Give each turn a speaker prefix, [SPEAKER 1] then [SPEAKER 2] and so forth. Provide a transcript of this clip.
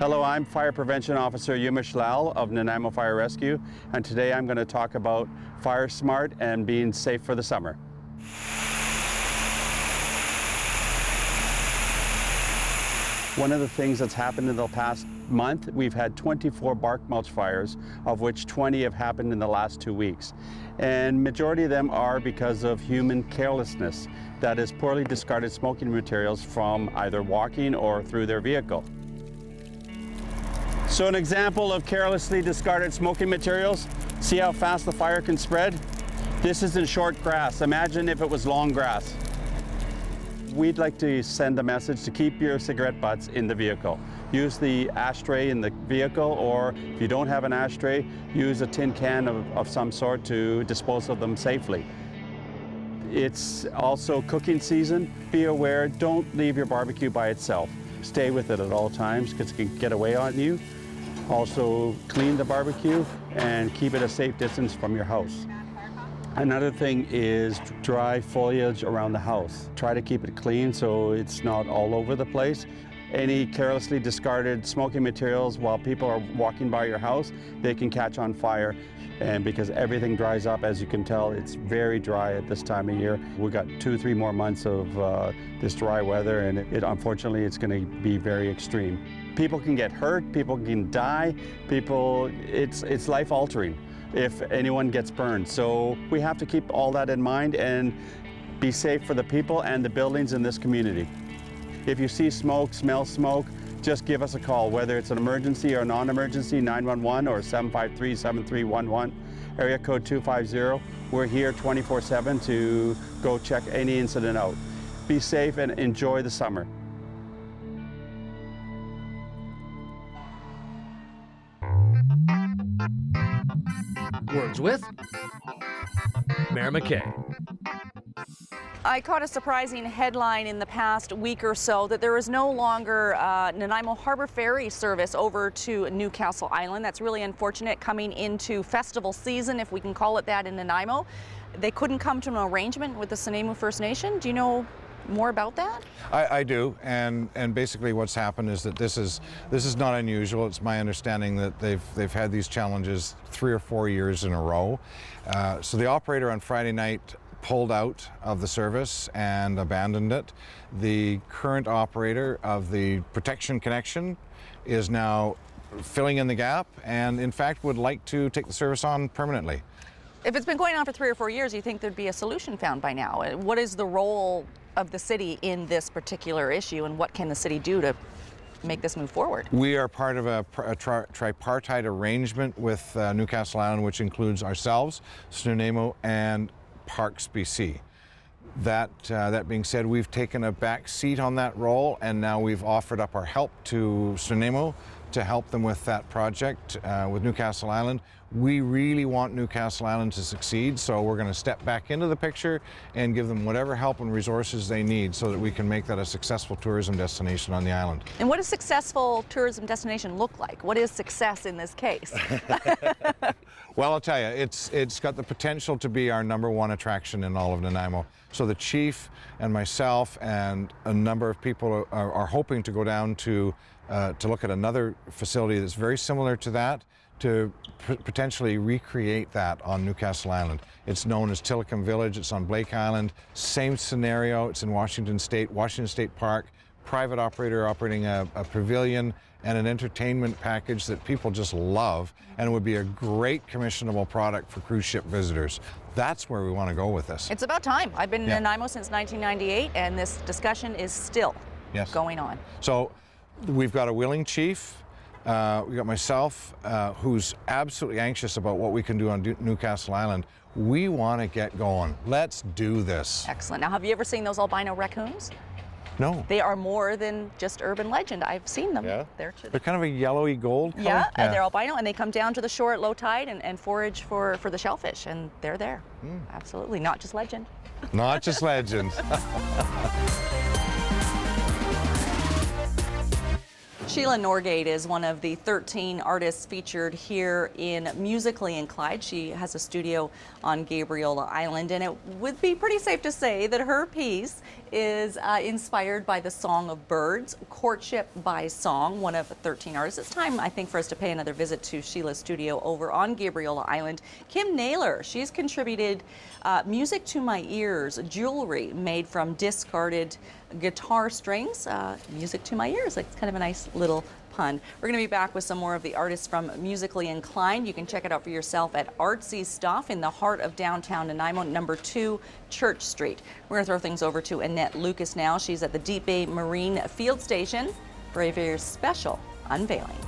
[SPEAKER 1] Hello, I'm Fire Prevention Officer Yumish Lal of Nanaimo Fire Rescue, and today I'm going to talk about fire smart and being safe for the summer. One of the things that's happened in the past month, we've had 24 bark mulch fires, of which 20 have happened in the last 2 weeks. And majority of them are because of human carelessness, that is poorly discarded smoking materials from either walking or through their vehicle. So an example of carelessly discarded smoking materials, see how fast the fire can spread? This isn't short grass. Imagine if it was long grass. We'd like to send a message to keep your cigarette butts in the vehicle. Use the ashtray in the vehicle, or if you don't have an ashtray, use a tin can of some sort to dispose of them safely. It's also cooking season. Be aware, don't leave your barbecue by itself. Stay with it at all times because it can get away on you. Also clean the barbecue and keep it a safe distance from your house. Another thing is dry foliage around the house. Try to keep it clean so it's not all over the place. Any carelessly discarded smoking materials while people are walking by your house, they can catch on fire. And because everything dries up, as you can tell, it's very dry at this time of year. We've got 2-3 more months of this dry weather, and unfortunately it's going to be very extreme. People can get hurt, people can die, it's life-altering if anyone gets burned. So we have to keep all that in mind and be safe for the people and the buildings in this community. If you see smoke, smell smoke, just give us a call, whether it's an emergency or non-emergency, 911 or 753-7311, area code 250. We're here 24/7 to go check any incident out. Be safe and enjoy the summer.
[SPEAKER 2] Words with Mayor McKay.
[SPEAKER 3] I caught a surprising headline in the past week or so that there is no longer Nanaimo Harbour Ferry service over to Newcastle Island. That's really unfortunate coming into festival season, if we can call it that, in Nanaimo. They couldn't come to an arrangement with the Nanaimo First Nation. Do you know more about that?
[SPEAKER 4] I do, and basically what's happened is that this is not unusual. It's my understanding that they've had these challenges 3 or 4 years in a row. So the operator on Friday night pulled out of the service and abandoned it. The current operator of the Protection Connection is now filling in the gap and in fact would like to take the service on permanently.
[SPEAKER 3] If it's been going on for 3 or 4 years, you think there'd be a solution found by now. What is the role of the city in this particular issue, and what can the city do to make this move forward?
[SPEAKER 4] We are part of a tripartite arrangement with Newcastle Island, which includes ourselves, Nanaimo, and Parks BC. That being said, we've taken a back seat on that role, and now we've offered up our help to Nanaimo to help them with that project with Newcastle Island. We really want Newcastle Island to succeed, so we're going to step back into the picture and give them whatever help and resources they need so that we can make that a successful tourism destination on the island.
[SPEAKER 3] And what does successful tourism destination look like? What is success in this case?
[SPEAKER 4] Well, I'll tell you, it's got the potential to be our #1 attraction in all of Nanaimo. So the chief and myself and a number of people are hoping to go down to look at another facility that's very similar to that, to potentially recreate that on Newcastle Island. It's known as Tillicum Village. It's on Blake Island. Same scenario. It's in Washington State Park. Private operator operating a pavilion and an entertainment package that people just love, and it would be a great commissionable product for cruise ship visitors. That's where we want to go with this.
[SPEAKER 3] It's about time. I've been in Nanaimo since 1998, and this discussion is still going on.
[SPEAKER 4] So we've got a willing chief. We got myself, who's absolutely anxious about what we can do on Newcastle Island. We want to get going. Let's do this.
[SPEAKER 3] Excellent. Now, have you ever seen those albino raccoons?
[SPEAKER 4] No.
[SPEAKER 3] They are more than just urban legend. I've seen them.
[SPEAKER 4] Yeah. They're kind of a yellowy gold color.
[SPEAKER 3] Yeah, and they're albino, and they come down to the shore at low tide and forage for the shellfish, and they're there. Absolutely, not just legend.
[SPEAKER 4] Not just legend.
[SPEAKER 3] Sheila Norgate is one of the 13 artists featured here in Musically Inclined. She has a studio on Gabriola Island, and it would be pretty safe to say that her piece is inspired by the Song of Birds, Courtship by Song, one of 13 artists. It's time, I think, for us to pay another visit to Sheila's studio over on Gabriola Island. Kim Naylor, she's contributed music to my ears, jewelry made from discarded guitar strings. Music to my ears, it's kind of a nice little pun. We're going to be back with some more of the artists from Musically Inclined. You can check it out for yourself at Artzi's Stuff in the heart of downtown Nanaimo, number 2 Church Street. We're going to throw things over to Annette Lucas now. She's at the Deep Bay Marine Field Station for a very special unveiling.